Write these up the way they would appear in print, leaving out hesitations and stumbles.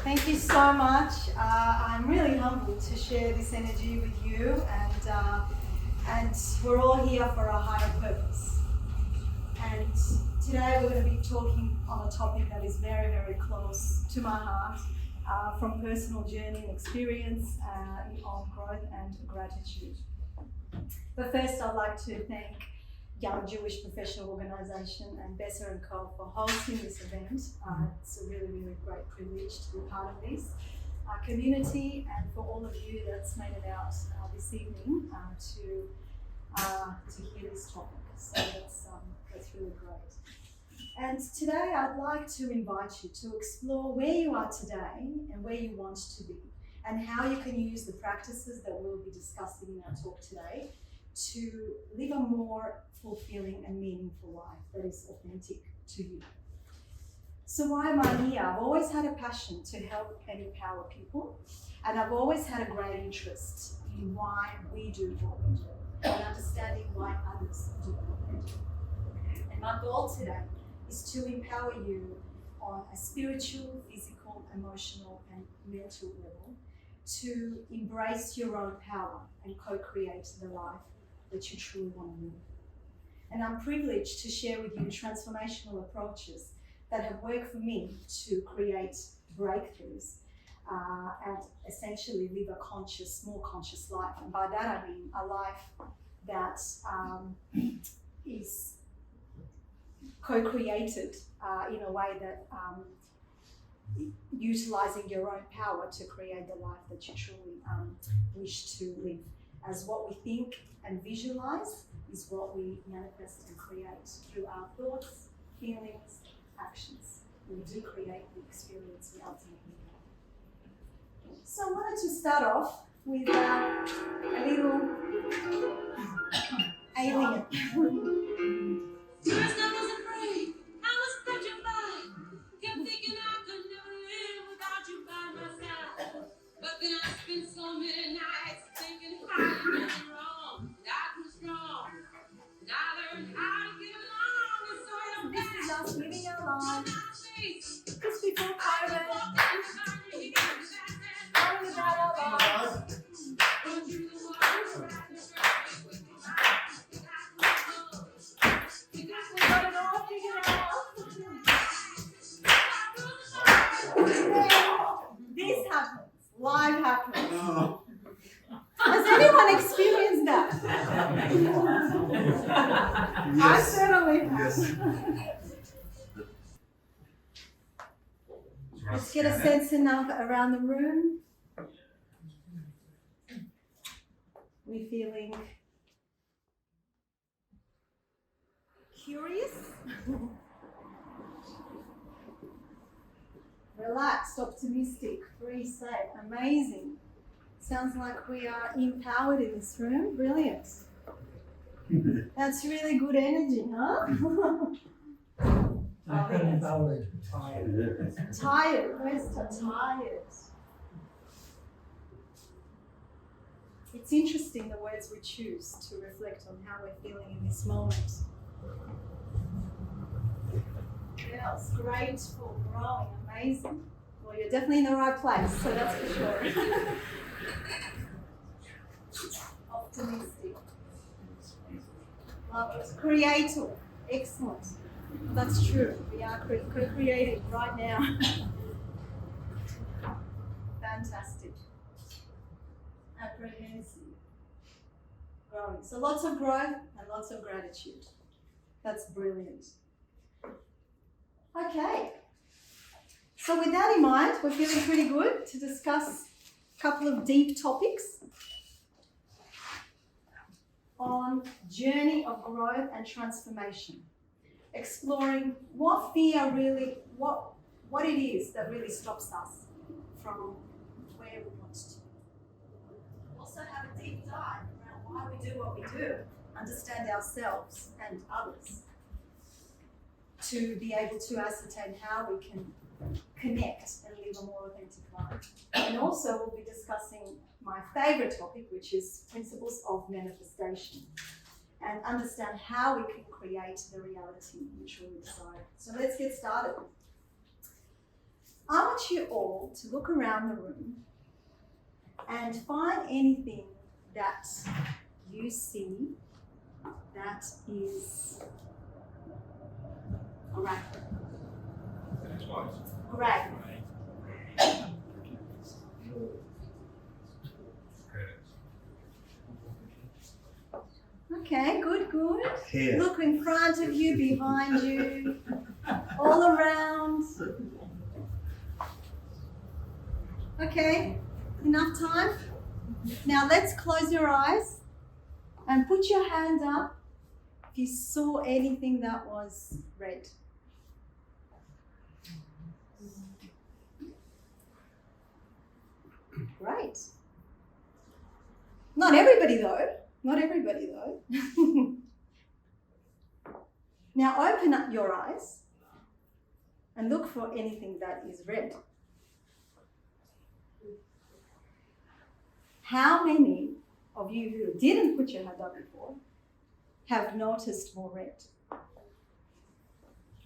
Thank you so much. I'm really humbled to share this energy with you, and we're all here for a higher purpose. And today we're going to be talking on a topic that is very, very close to my heart, from personal journey and experience on growth and gratitude. But first, I'd like to thank Young Jewish Professional Organisation and Besser & Co for hosting this event. It's a really, really great privilege to be part of this community, and for all of you that's made it out this evening to hear this topic. So that's really great. And today I'd like to invite you to explore where you are today and where you want to be, and how you can use the practices that we'll be discussing in our talk today to live a more fulfilling and meaningful life that is authentic to you. So why am I here? I've always had a passion to help and empower people, and I've always had a great interest in why we do what we do and understanding why others do what they do. And my goal today is to empower you on a spiritual, physical, emotional, and mental level to embrace your own power and co-create the life that you truly want to live. And I'm privileged to share with you transformational approaches that have worked for me to create breakthroughs and essentially live a more conscious life. And by that I mean a life that is co-created in a way that utilizing your own power to create the life that you truly wish to live. As what we think and visualize is what we manifest and create through our thoughts, feelings, actions. We do create the experience we ultimately have. So I wanted to start off with a little alien. First I was afraid, I was petrified. Kept thinking I could never live without you by my side. But then I spent so many nights thinking how you did me wrong. I was strong, and I learned how to get along. And so you're This is back. us living our lives just before I COVID, walked in behind you, you got me back there. going about our lives. But you the one who got me straight with me. You got We got it all figured out. This happens. Life happens. Has anyone experienced that? I certainly have. Let's get a sense enough around the room. We're feeling curious, relaxed, optimistic, free, safe, amazing. Sounds like we are empowered in this room. Brilliant. That's really good energy, huh? Empowered. Tired. Where's the tired? It's interesting the words we choose to reflect on how we're feeling in this moment. Yes, grateful, growing, amazing. Well, you're definitely in the right place, so that's for sure. Optimistic. Love it. Creative. Excellent. That's true. We are co-creating right now. Fantastic. Apprehensive. Growing. So lots of growth and lots of gratitude. That's brilliant. Okay. So with that in mind, we're feeling pretty good to discuss a couple of deep topics on journey of growth and transformation. Exploring what fear really, what it is that really stops us from where we want to be. Also have a deep dive around why we do what we do, understand ourselves and others, to be able to ascertain how we can connect and live a more authentic life. And also we'll be discussing my favorite topic, which is principles of manifestation, and understand how we can create the reality we truly desire. So let's get started. I want want you all to look around the room and find anything that you see that is grey. Grey. Okay, good, good. Here. Look in front of you, behind you, all around. Okay, enough time? Now let's close your eyes and put your hand up if you saw anything that was red. Great. Not everybody though. Not everybody though. Now open up your eyes and look for anything that is red. How many of you who didn't put your hand up before have noticed more red?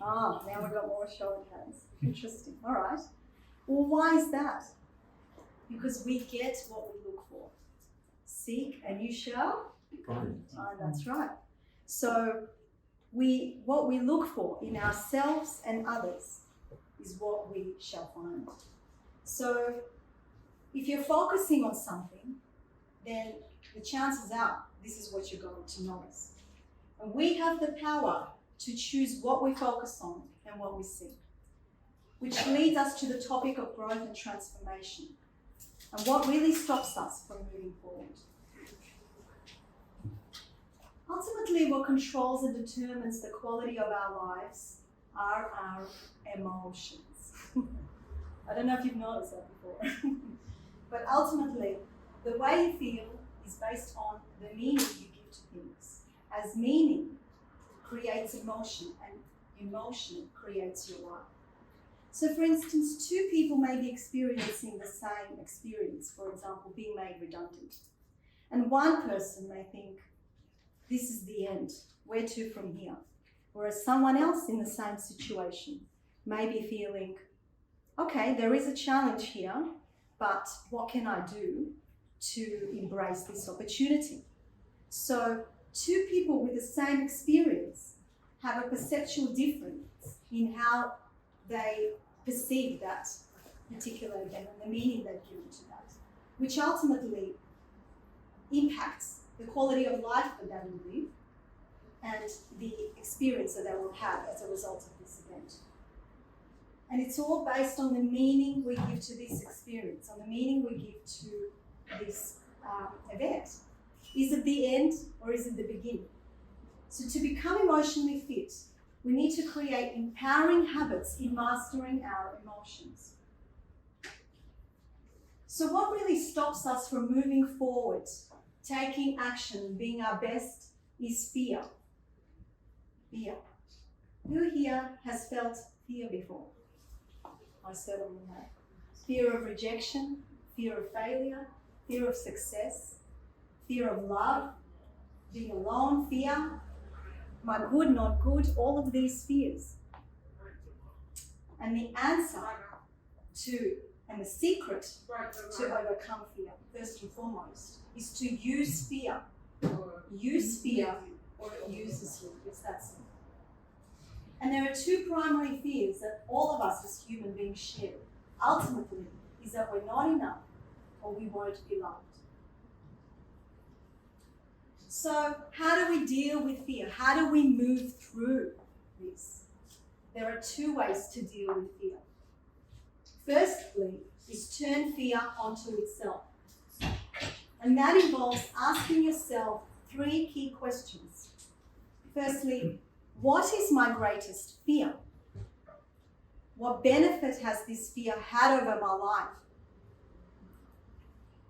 Ah, now we've got more showing hands. Interesting. All right. Well, why is that? Because we get what we look for. Seek and you shall find. Oh, that's right. So what we look for in ourselves and others is what we shall find. So if you're focusing on something, then the chances are this is what you're going to notice. And we have the power to choose what we focus on and what we see, which leads us to the topic of growth and transformation and what really stops us from moving forward. Ultimately, what controls and determines the quality of our lives are our emotions. I don't know if you've noticed that before. But ultimately, the way you feel is based on the meaning you give to things. As meaning creates emotion, and emotion creates your life. So for instance, two people may be experiencing the same experience, for example, being made redundant. And one person may think, this is the end, where to from here? Whereas someone else in the same situation may be feeling, okay, there is a challenge here, but what can I do to embrace this opportunity? So two people with the same experience have a perceptual difference in how they perceive that particular event and the meaning they've given to that, which ultimately impacts the quality of life that they will live and the experience that they will have as a result of this event. And it's all based on the meaning we give to this experience, on the meaning we give to this event. Is it the end or is it the beginning? So to become emotionally fit, we need to create empowering habits in mastering our emotions. So what really stops us from moving forward, taking action, being our best, is fear. Fear. Who here has felt fear before? I certainly have. Fear of rejection, fear of failure, fear of success, fear of love, being alone, fear, am I good, not good, all of these fears. And the answer to, and the secret to overcome fear, first and foremost, is to use fear. Use fear or it uses you. It's that simple. And there are two primary fears that all of us as human beings share. Ultimately, is that we're not enough or we won't be loved. So how do we deal with fear? How do we move through this? There are two ways to deal with fear. Firstly, is turn fear onto itself. And that involves asking yourself three key questions. Firstly, what is my greatest fear? What benefit has this fear had over my life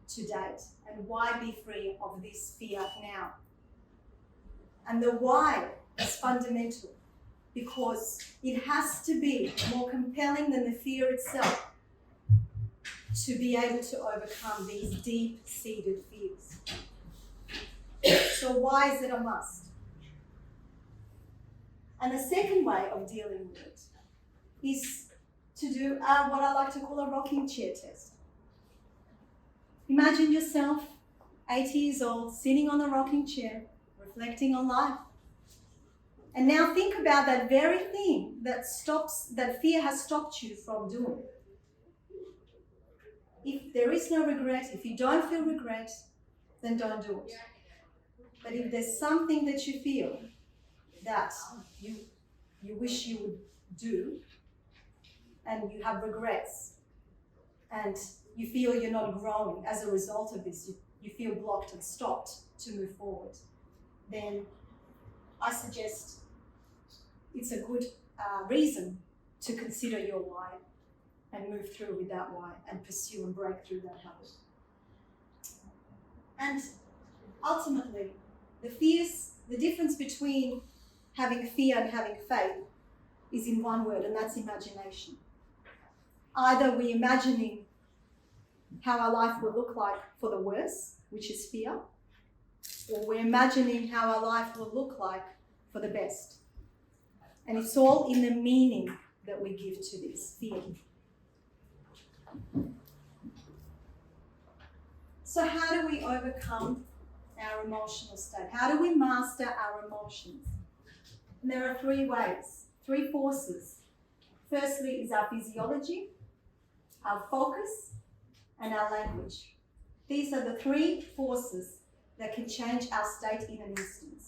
to date? And why be free of this fear now? And the why is fundamental because it has to be more compelling than the fear itself to be able to overcome these deep-seated fears. So why is it a must? And the second way of dealing with it is to do what I like to call a rocking chair test. Imagine yourself 80 years old, sitting on a rocking chair, reflecting on life. And now think about that very thing that fear has stopped you from doing. If there is no regret, if you don't feel regret, then don't do it. But if there's something that you feel that you wish you would do, and you have regrets, and you feel you're not growing as a result of this, you feel blocked and stopped to move forward, then I suggest it's a good reason to consider your why and move through with that why and pursue and break through that habit. And ultimately, the difference between having fear and having faith is in one word, and that's imagination. Either we're imagining how our life will look like for the worse, which is fear, or we're imagining how our life will look like for the best. And it's all in the meaning that we give to this fear. So how do we overcome our emotional state? How do we master our emotions? And there are three ways, three forces. Firstly is our physiology, our focus, and our language. These are the three forces that can change our state in an instant.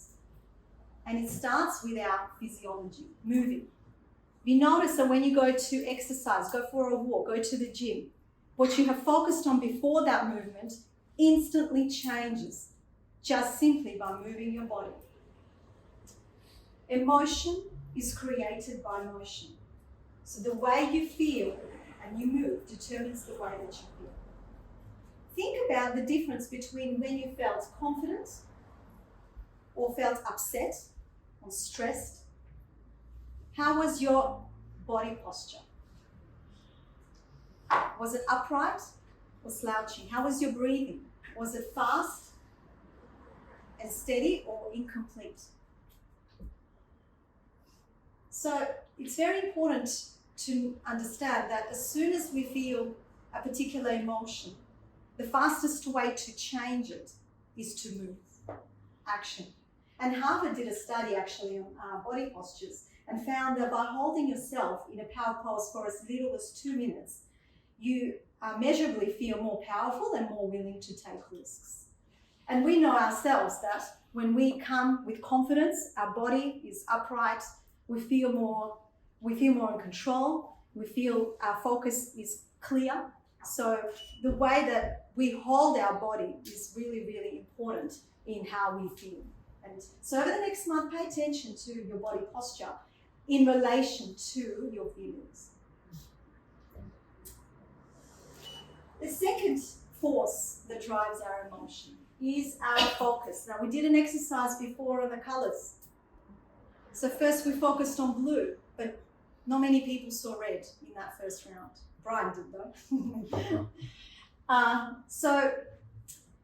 And it starts with our physiology, moving. You notice that when you go to exercise, go for a walk, go to the gym, what you have focused on before that movement instantly changes just simply by moving your body. Emotion is created by motion. So the way you feel and you move determines the way that you feel. Think about the difference between when you felt confident or felt upset or stressed. How was your body posture? Was it upright or slouching? How was your breathing? Was it fast and steady or incomplete? So it's very important to understand that as soon as we feel a particular emotion, the fastest way to change it is to move, action. And Harvard did a study actually on body postures and found that by holding yourself in a power pose for as little as 2 minutes, you measurably feel more powerful and more willing to take risks. And we know ourselves that when we come with confidence, our body is upright, we feel more in control, we feel our focus is clear. So the way that we hold our body is really, really important in how we feel. And so over the next month, pay attention to your body posture in relation to your feelings. The second force that drives our emotion is our focus. Now, we did an exercise before on the colors. So first we focused on blue, but not many people saw red in that first round. Brian did though. So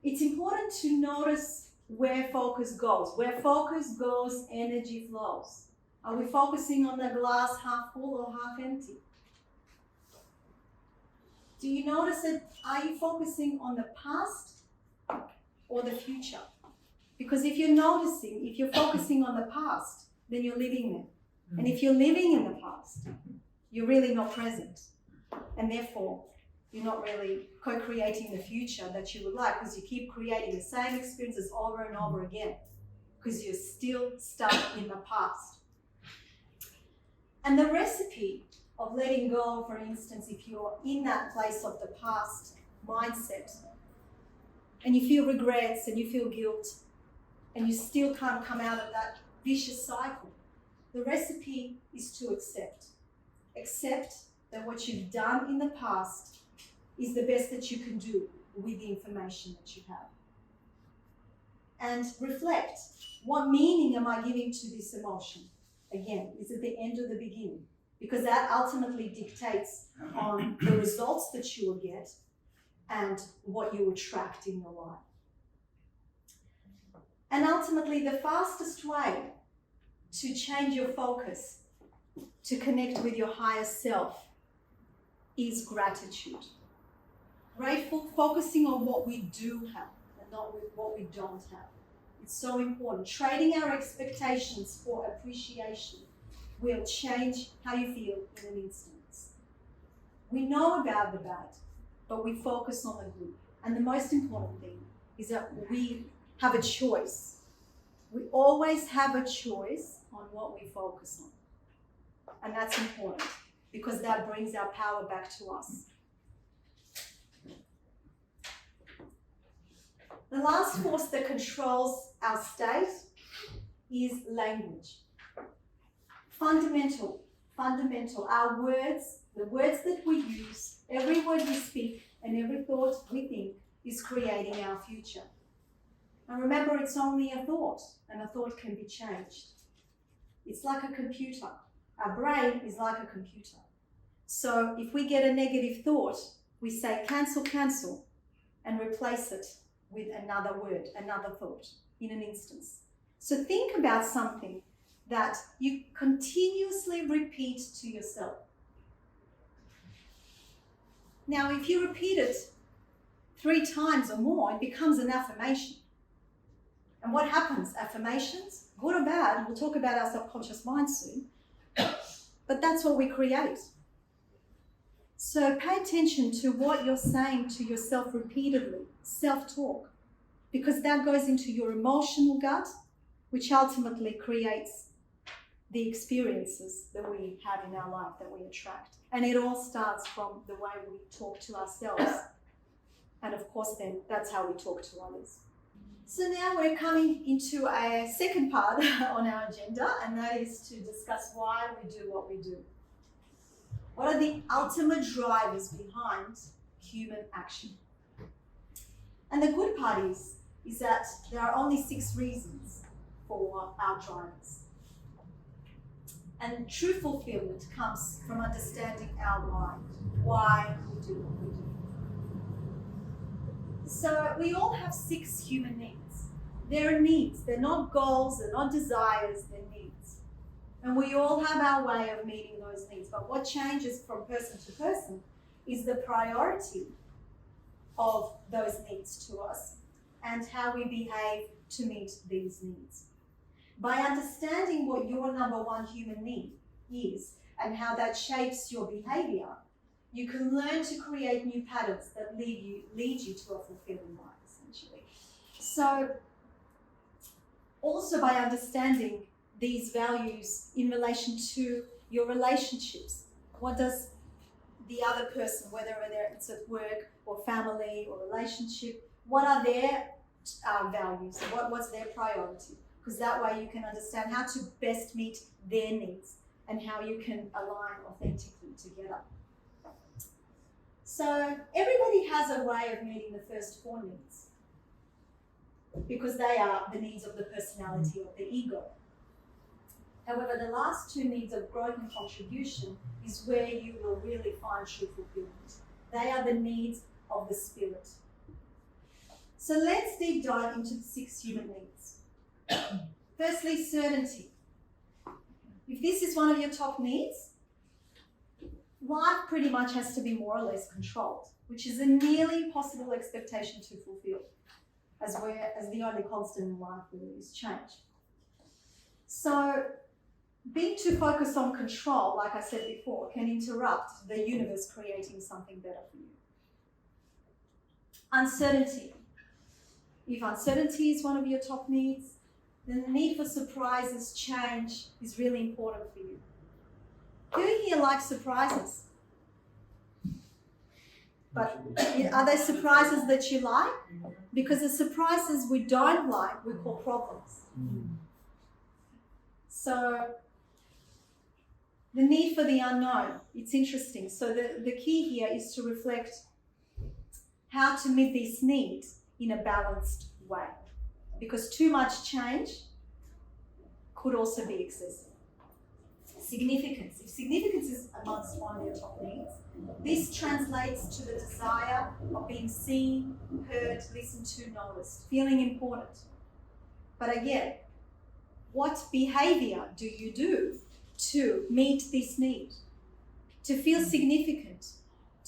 it's important to notice where focus goes. Where focus goes, energy flows. Are we focusing on the glass half full or half empty? Do you notice it? Are you focusing on the past or the future? Because if you're focusing on the past, then you're living there. And if you're living in the past, you're really not present. And therefore, you're not really co-creating the future that you would like, because you keep creating the same experiences over and over again because you're still stuck in the past. And the recipe of letting go, for instance, if you're in that place of the past mindset and you feel regrets and you feel guilt and you still can't come out of that vicious cycle, the recipe is to accept. Accept that what you've done in the past is the best that you can do with the information that you have. And reflect, what meaning am I giving to this emotion? Again, is it the end or the beginning? Because that ultimately dictates on the results that you will get and what you attract in your life. And ultimately, the fastest way to change your focus, to connect with your higher self, is gratitude. Grateful, focusing on what we do have and not with what we don't have. It's so important. Trading our expectations for appreciation will change how you feel in an instant. We know about the bad, but we focus on the good. And the most important thing is that we have a choice. We always have a choice on what we focus on. And that's important because that brings our power back to us. The last force that controls our state is language. Fundamental. Our words, the words that we use, every word we speak and every thought we think is creating our future. And remember, it's only a thought, and a thought can be changed. It's like a computer. Our brain is like a computer. So if we get a negative thought, we say cancel, and replace it with another word, another thought in an instance. So think about something that you continuously repeat to yourself. Now, if you repeat it 3 times or more, it becomes an affirmation. And what happens? Affirmations, good or bad, we'll talk about our subconscious mind soon, but that's what we create. So pay attention to what you're saying to yourself repeatedly, self-talk, because that goes into your emotional gut, which ultimately creates the experiences that we have in our life, that we attract. And it all starts from the way we talk to ourselves. And of course then, that's how we talk to others. So now we're coming into a second part on our agenda, and that is to discuss why we do what we do. What are the ultimate drivers behind human action? And the good part is that there are only 6 reasons for our drivers. And true fulfillment comes from understanding our why we do what we do. So we all have 6 human needs. They're needs, they're not goals, they're not desires, they're needs. And we all have our way of meeting those needs. But what changes from person to person is the priority of those needs to us and how we behave to meet these needs. By understanding what your number 1 human need is and how that shapes your behavior, you can learn to create new patterns that lead you to a fulfilling life, essentially. So, also by understanding these values in relation to your relationships, what does the other person, whether it's at work or family or relationship, what are their values? What's their priority? Because that way you can understand how to best meet their needs and how you can align authentically together. So everybody has a way of meeting the first 4 needs because they are the needs of the personality of the ego. However, the last 2 needs of growth and contribution is where you will really find true fulfillment. They are the needs of the spirit. So let's deep dive into the 6 human needs. Firstly, certainty. If this is one of your top needs, life pretty much has to be more or less controlled, which is a nearly impossible expectation to fulfill, as the only constant in life really is change. So being too focused on control, like I said before, can interrupt the universe creating something better for you. Uncertainty. If uncertainty is one of your top needs, then the need for surprises, change is really important for you. Who here likes surprises? But are there surprises that you like? Because the surprises we don't like, we call problems. So the need for the unknown, it's interesting. So the key here is to reflect how to meet these needs in a balanced way. Because too much change could also be excessive. Significance. If significance is amongst one of your top needs, this translates to the desire of being seen, heard, listened to, noticed, feeling important. But again, what behavior do you do to meet this need? To feel significant,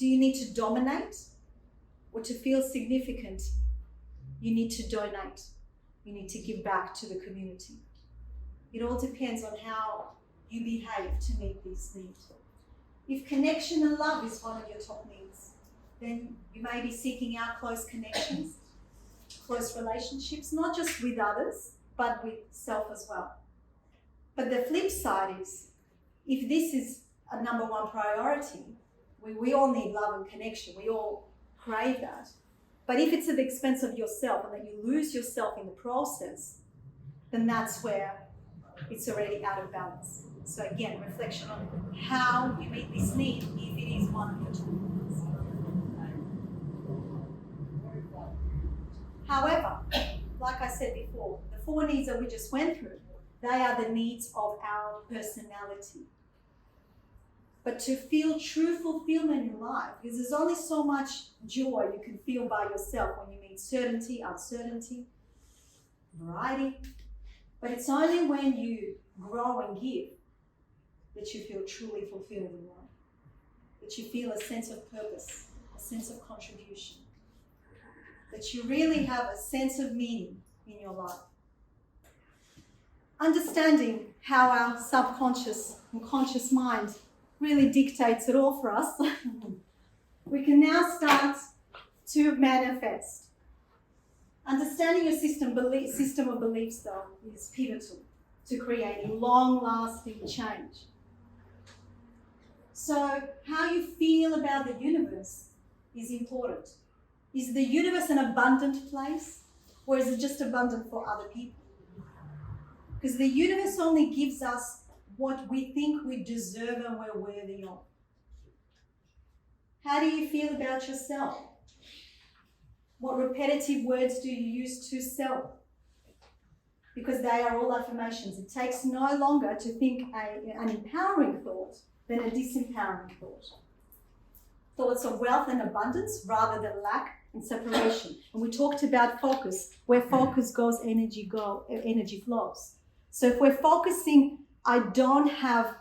Do you need to dominate? Or to feel significant, you need to donate. You need to give back to the community. It all depends on how you behave to meet these needs. If connection and love is one of your top needs, then you may be seeking out close connections, close relationships, not just with others, but with self as well. But the flip side is, if this is a number one priority, we all need love and connection, we all crave that. But if it's at the expense of yourself and that you lose yourself in the process, then that's where it's already out of balance. So again, reflection on how you meet this need if it is one of your top needs. However, like I said before, the 4 needs that we just went through, they are the needs of our personality. But to feel true fulfillment in life, because there's only so much joy you can feel by yourself when you meet certainty, uncertainty, variety. But it's only when you grow and give that you feel truly fulfilled in life, that you feel a sense of purpose, a sense of contribution, that you really have a sense of meaning in your life. Understanding how our subconscious and conscious mind really dictates it all for us, we can now start to manifest. Understanding your system of beliefs, though, is pivotal to creating long-lasting change. So, how you feel about the universe is important. Is the universe an abundant place, or is it just abundant for other people? Because the universe only gives us what we think we deserve and we're worthy of. How do you feel about yourself? What repetitive words do you use to self? Because they are all affirmations. It takes no longer to think an empowering thought than a disempowering thought. Thoughts of wealth and abundance rather than lack and separation. And we talked about focus. Where focus goes, energy flows. So if we're focusing, I don't have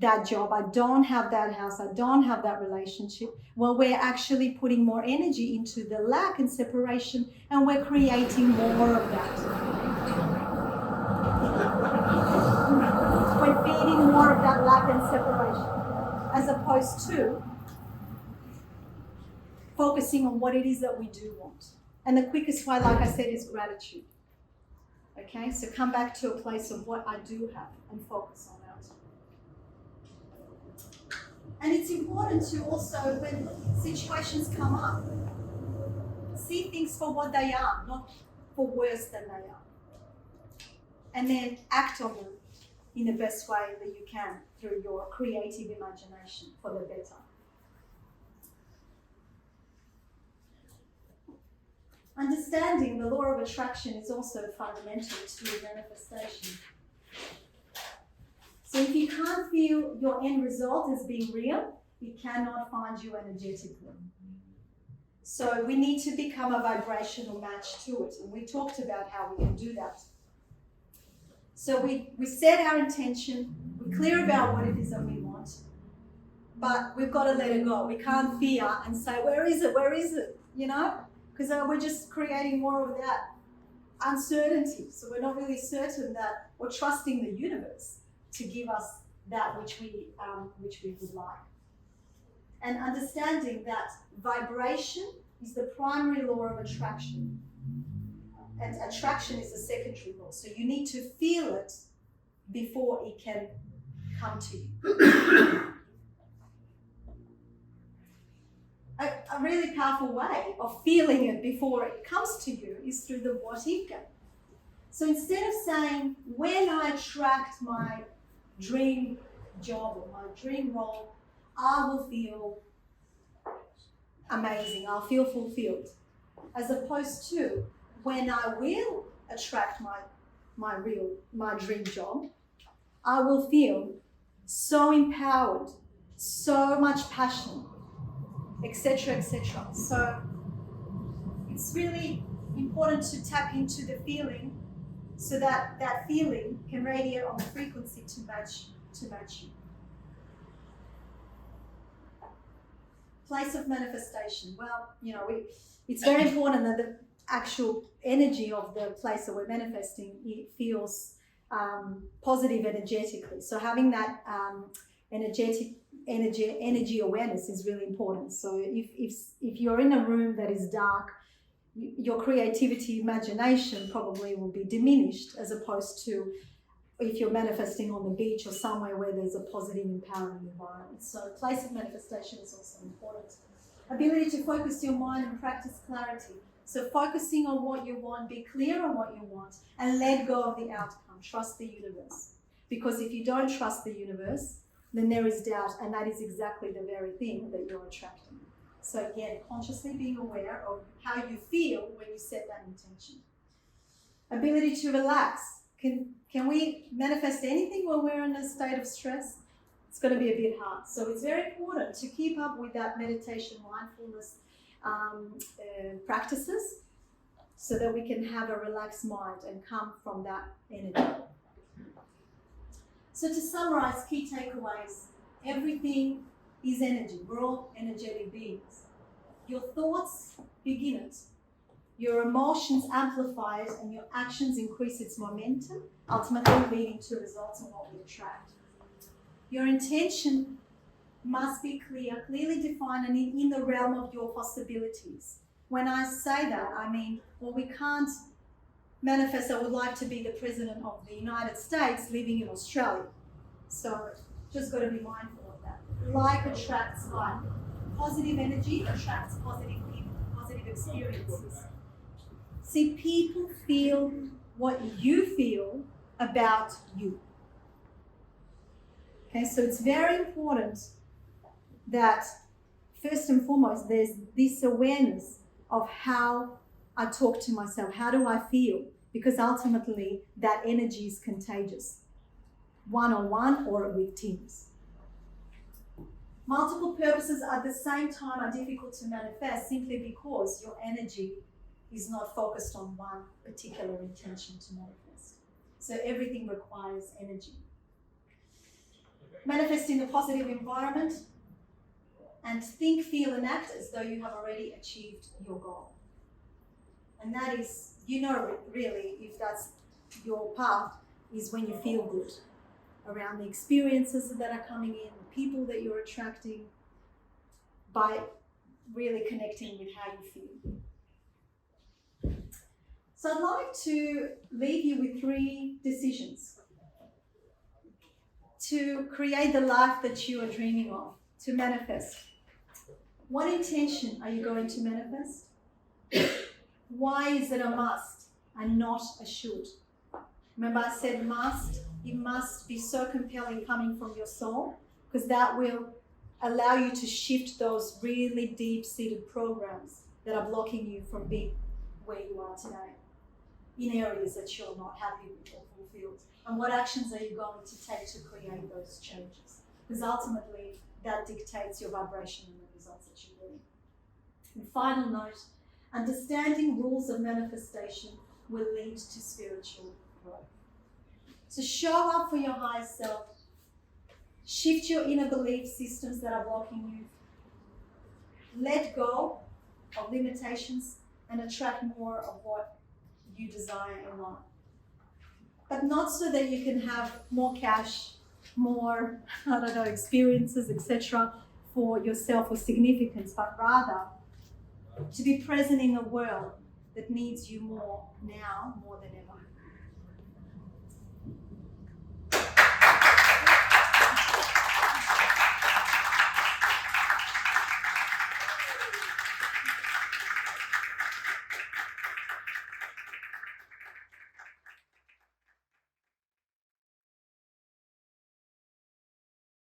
that job, I don't have that house, I don't have that relationship, well, we're actually putting more energy into the lack and separation, and we're creating more of that. We're feeding more of that lack and separation, as opposed to focusing on what it is that we do want. And the quickest way, like I said, is gratitude. Okay, so come back to a place of what I do have and focus on that. And it's important to also, when situations come up, see things for what they are, not for worse than they are. And then act on them in the best way that you can through your creative imagination for the better. Understanding the law of attraction is also fundamental to manifestation. So if you can't feel your end result as being real, it cannot find you energetically. So we need to become a vibrational match to it. And we talked about how we can do that. So we set our intention, we're clear about what it is that we want, but we've got to let it go. We can't fear and say, where is it, you know? Because we're just creating more of that uncertainty. So we're not really certain that we're trusting the universe to give us that which we would like. And understanding that vibration is the primary law of attraction. And attraction is the secondary law. So you need to feel it before it can come to you. A really powerful way of feeling it before it comes to you is through the what if game. So instead of saying, when I attract my dream job or my dream role, I will feel amazing, I'll feel fulfilled. As opposed to, when I will attract my dream job, I will feel so empowered, so much passion, etc., etc. So it's really important to tap into the feeling so that that feeling can radiate on the frequency to match you. Place of manifestation. Well, it's very important that the actual energy of the place that we're manifesting, it feels positive energetically. So having that energy awareness is really important. So if you're in a room that is dark, your creativity, imagination probably will be diminished, as opposed to if you're manifesting on the beach or somewhere where there's a positive, empowering environment. So place of manifestation is also important. Ability to focus your mind and practice clarity. So focusing on what you want, be clear on what you want, and let go of the outcome. Trust the universe. Because if you don't trust the universe, then there is doubt, and that is exactly the very thing that you're attracting. So again, consciously being aware of how you feel when you set that intention. Ability to relax. Can we manifest anything when we're in a state of stress? It's going to be a bit hard. So it's very important to keep up with that meditation, mindfulness practices, so that we can have a relaxed mind and come from that energy. So to summarize, key takeaways: everything is energy. We're all energetic beings. Your thoughts begin it. Your emotions amplify it, and your actions increase its momentum, ultimately leading to results of what we attract. Your intention must be clear, clearly defined, and in the realm of your possibilities. When I say that, I mean, well, we can't manifest, I would like to be the President of the United States living in Australia. So just got to be mindful of that. Like attracts like. Positive energy attracts positive people, positive experiences. See, people feel what you feel about you. Okay, so it's very important that first and foremost, there's this awareness of how I talk to myself. How do I feel? Because ultimately that energy is contagious, one-on-one or with teams. Multiple purposes at the same time are difficult to manifest simply because your energy is not focused on one particular intention to manifest. So everything requires energy. Manifest in a positive environment and think, feel, and act as though you have already achieved your goal. And that is, really, if that's your path, is when you feel good around the experiences that are coming in, the people that you're attracting, by really connecting with how you feel. So I'd like to leave you with 3 decisions to create the life that you are dreaming of, to manifest. What intention are you going to manifest? Why is it a must and not a should? Remember I said must. It must be so compelling coming from your soul, because that will allow you to shift those really deep-seated programs that are blocking you from being where you are today, in areas that you're not happy with or fulfilled. And what actions are you going to take to create those changes? Because ultimately, that dictates your vibration and the results that you're getting. And final note, understanding rules of manifestation will lead to spiritual growth. So show up for your higher self. Shift your inner belief systems that are blocking you. Let go of limitations and attract more of what you desire in life. But not so that you can have more cash, more, experiences, etc. for yourself or significance, but rather to be present in a world that needs you more now, more than ever.